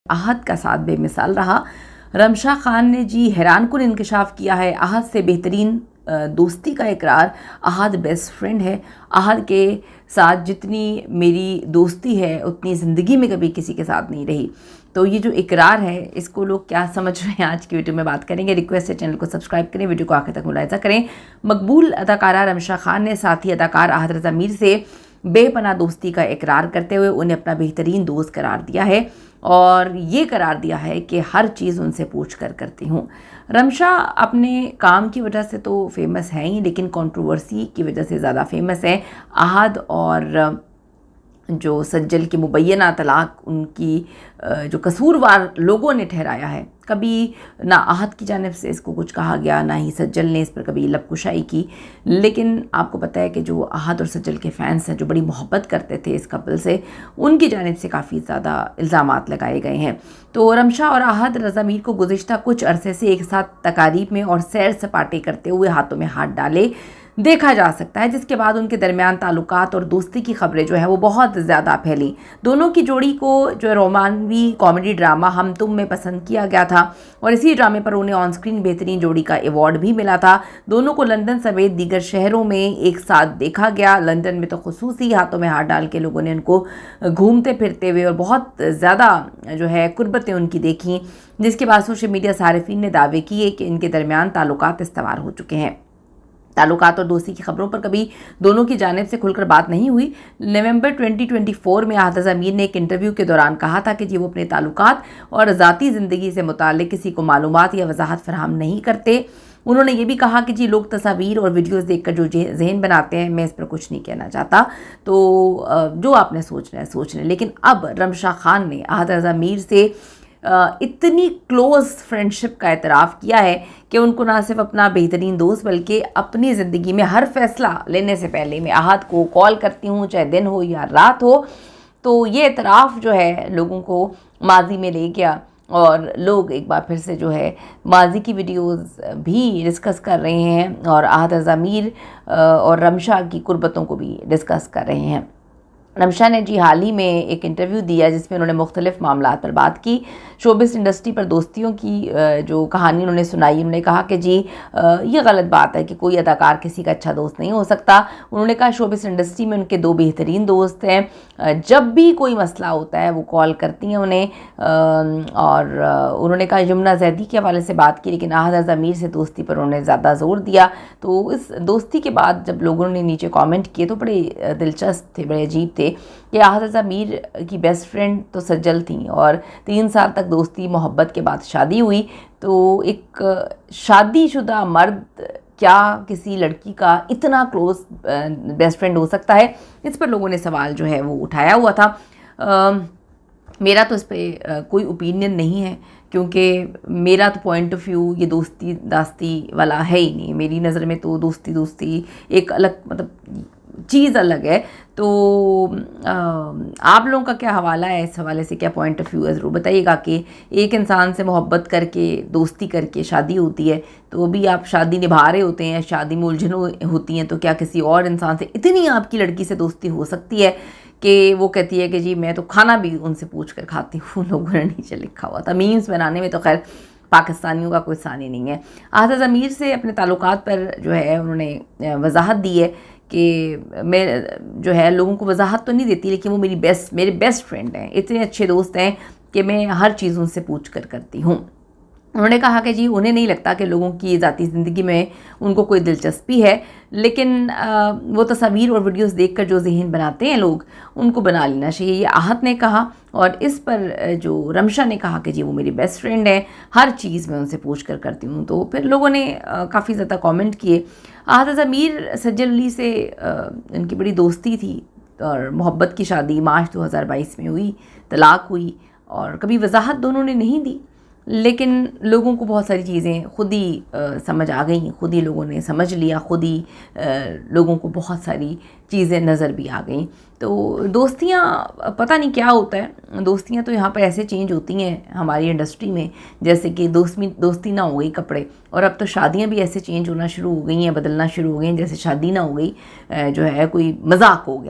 आहद का साथ बेमिसाल रहा। रमशा खान ने जी हैरानकुन इंकशाफ किया है। आहद से बेहतरीन दोस्ती का इकरार। आहद बेस्ट फ्रेंड है। आहद के साथ जितनी मेरी दोस्ती है उतनी ज़िंदगी में कभी किसी के साथ नहीं रही। तो ये जो इकरार है इसको लोग क्या समझ रहे हैं आज की वीडियो में बात करेंगे। रिक्वेस्ट है चैनल को सब्सक्राइब करें, वीडियो को आखिर तक मुलाहिजा करें। मकबूल अदाकारा रमशा खान ने साथी अदाकार आहद रज़ा मीर से बेपनाह दोस्ती का इकरार करते हुए उन्हें अपना बेहतरीन दोस्त करार दिया है और ये करार दिया है कि हर चीज़ उनसे पूछ कर करती हूँ। रमशा अपने काम की वजह से तो फेमस है ही, लेकिन कंट्रोवर्सी की वजह से ज़्यादा फेमस है। आहद और जो सज्जल की मुबैना तलाक उनकी जो कसूरवार लोगों ने ठहराया है। कभी ना आहद की जानिब से इसको कुछ कहा गया, ना ही सज्जल ने इस पर कभी लबकुशाई की। लेकिन आपको पता है कि जो आहद और सज्जल के फैंस हैं जो बड़ी मोहब्बत करते थे इस कपल से, उनकी जानिब से काफ़ी ज़्यादा इल्ज़ामात लगाए गए हैं। तो रमशा और आहद रज़ा मीर को गुज़िश्ता कुछ अरसे से एक साथ तकारीब में और सैर सपाटे करते हुए हाथों में हाथ डाले देखा जा सकता है, जिसके बाद उनके दरमियान ताल्लुकात और दोस्ती की खबरें जो है वो बहुत ज़्यादा फैली। दोनों की जोड़ी को जो रोमानवी कॉमेडी ड्रामा हम तुम में पसंद किया गया था और इसी ड्रामे पर उन्हें ऑन स्क्रीन बेहतरीन जोड़ी का अवार्ड भी मिला था। दोनों को लंदन समेत दीगर शहरों में एक साथ देखा गया। लंदन में तो खुसूसी हाथों में हाथ डाल के लोगों ने उनको घूमते फिरते हुए और बहुत ज़्यादा जो है कुर्बतें उनकी देखी, जिसके बाद सोशल मीडिया सारिफीन ने दावे किए कि इनके दरमियान ताल्लुकात इस्तवार हो चुके हैं। ताल्लुकात और दोस्ती की खबरों पर कभी दोनों की जानिब से खुलकर बात नहीं हुई। नवंबर 2024 में आहद रज़ा मीर ने एक इंटरव्यू के दौरान कहा था कि जी वो अपने ताल्लुकात और ज़ाती ज़िंदगी से मुताल्लिक़ किसी को मालूमात या वजाहत फराहम नहीं करते। उन्होंने ये भी कहा कि जी लोग तस्वीर और वीडियोस देखकर जो जहन बनाते हैं, मैं इस पर कुछ नहीं कहना चाहता, तो जो आपने सोचना है सोच लें। लेकिन अब रमशा खान ने आहद रज़ा मीर से इतनी क्लोज़ फ्रेंडशिप का एतराफ़ किया है कि उनको ना सिर्फ अपना बेहतरीन दोस्त बल्कि अपनी ज़िंदगी में हर फैसला लेने से पहले मैं आहद को कॉल करती हूँ, चाहे दिन हो या रात हो। तो ये एतराफ़ जो है लोगों को माजी में ले गया और लोग एक बार फिर से जो है माजी की वीडियोस भी डिस्कस कर रहे हैं और आहद रज़ा मीर और रमशा की कुर्बतों को भी डिस्कस कर रहे हैं। रमशा ने जी हाल ही में एक इंटरव्यू दिया जिसमें उन्होंने मुख्तलिफ मामलात पर बात की। शोबिस इंडस्ट्री पर दोस्तियों की जो कहानी उन्होंने सुनाई, उन्होंने कहा कि जी ये गलत बात है कि कोई अदाकार किसी का अच्छा दोस्त नहीं हो सकता। उन्होंने कहा शोबिस इंडस्ट्री में उनके दो बेहतरीन दोस्त हैं, जब भी कोई मसला होता है वो कॉल करती हैं उन्हें। और उन्होंने कहा यमुना जैदी के हवाले से बात की, लेकिन आहद रज़ा मीर से दोस्ती पर उन्होंने ज़्यादा ज़ोर दिया। तो इस दोस्ती के बाद जब लोगों ने नीचे कॉमेंट किए तो बड़े दिलचस्प थे, बड़े अजीब थे कि आहद रज़ा मीर की बेस्ट फ्रेंड तो सज्जल थी और 3 साल तक दोस्ती मोहब्बत के बाद शादी हुई। तो एक शादीशुदा मर्द क्या किसी लड़की का इतना क्लोज बेस्ट फ्रेंड हो सकता है? इस पर लोगों ने सवाल जो है वो उठाया हुआ था। मेरा तो इस पर कोई ओपिनियन नहीं है, क्योंकि मेरा तो पॉइंट ऑफ व्यू ये दोस्ती दास्ती वाला है ही नहीं। मेरी नज़र में तो दोस्ती एक अलग मतलब चीज़ अलग है। तो आप लोगों का क्या हवाला है, इस हवाले से क्या पॉइंट ऑफ व्यू है, ज़रूर बताइएगा। कि एक इंसान से मोहब्बत करके दोस्ती करके शादी होती है, तो भी आप शादी निभा रहे होते हैं, शादी में उलझन होती हैं, तो क्या किसी और इंसान से इतनी आपकी लड़की से दोस्ती हो सकती है कि वो कहती है कि जी मैं तो खाना भी उनसे पूछ कर खाती हूँ? लोगों ने नीचे लिखा हुआ था। मीम्स बनाने में तो खैर पाकिस्तानियों का कोई सानी नहीं है। आहद रज़ा मीर से अपने ताल्लुकात पर जो है उन्होंने वजाहत दी है कि मैं जो है लोगों को वजाहत तो नहीं देती, लेकिन वो मेरे बेस्ट फ्रेंड हैं, इतने अच्छे दोस्त हैं कि मैं हर चीज़ उनसे पूछ कर करती हूँ। उन्होंने कहा कि जी उन्हें नहीं लगता कि लोगों की ज़ाती ज़िंदगी में उनको कोई दिलचस्पी है, लेकिन वो तस्वीर और वीडियोस देखकर जो जहन बनाते हैं लोग, उनको बना लेना चाहिए, ये आहद ने कहा। और इस पर जो रमशा ने कहा कि जी वो मेरी बेस्ट फ्रेंड है, हर चीज़ मैं उनसे पूछ कर करती हूँ। तो फिर लोगों ने काफ़ी ज़्यादा कमेंट किए। आहद रज़ा मीर सज्जल अली से इनकी बड़ी दोस्ती थी और मोहब्बत की शादी मार्च 2022 में हुई, तलाक हुई और कभी वजाहत दोनों ने नहीं दी। लेकिन लोगों को बहुत सारी चीज़ें खुद ही समझ आ गई, खुद ही लोगों ने समझ लिया, खुद ही लोगों को बहुत सारी चीज़ें नज़र भी आ गई। तो दोस्तियाँ पता नहीं क्या होता है, दोस्तियाँ तो यहाँ पर ऐसे चेंज होती हैं हमारी इंडस्ट्री में, जैसे कि दोस्ती ना हो गई कपड़े, और अब तो शादियाँ भी ऐसे चेंज होना शुरू हो गई हैं, बदलना शुरू हो गई हैं जैसे शादी ना हो गई जो है कोई मजाक हो गया।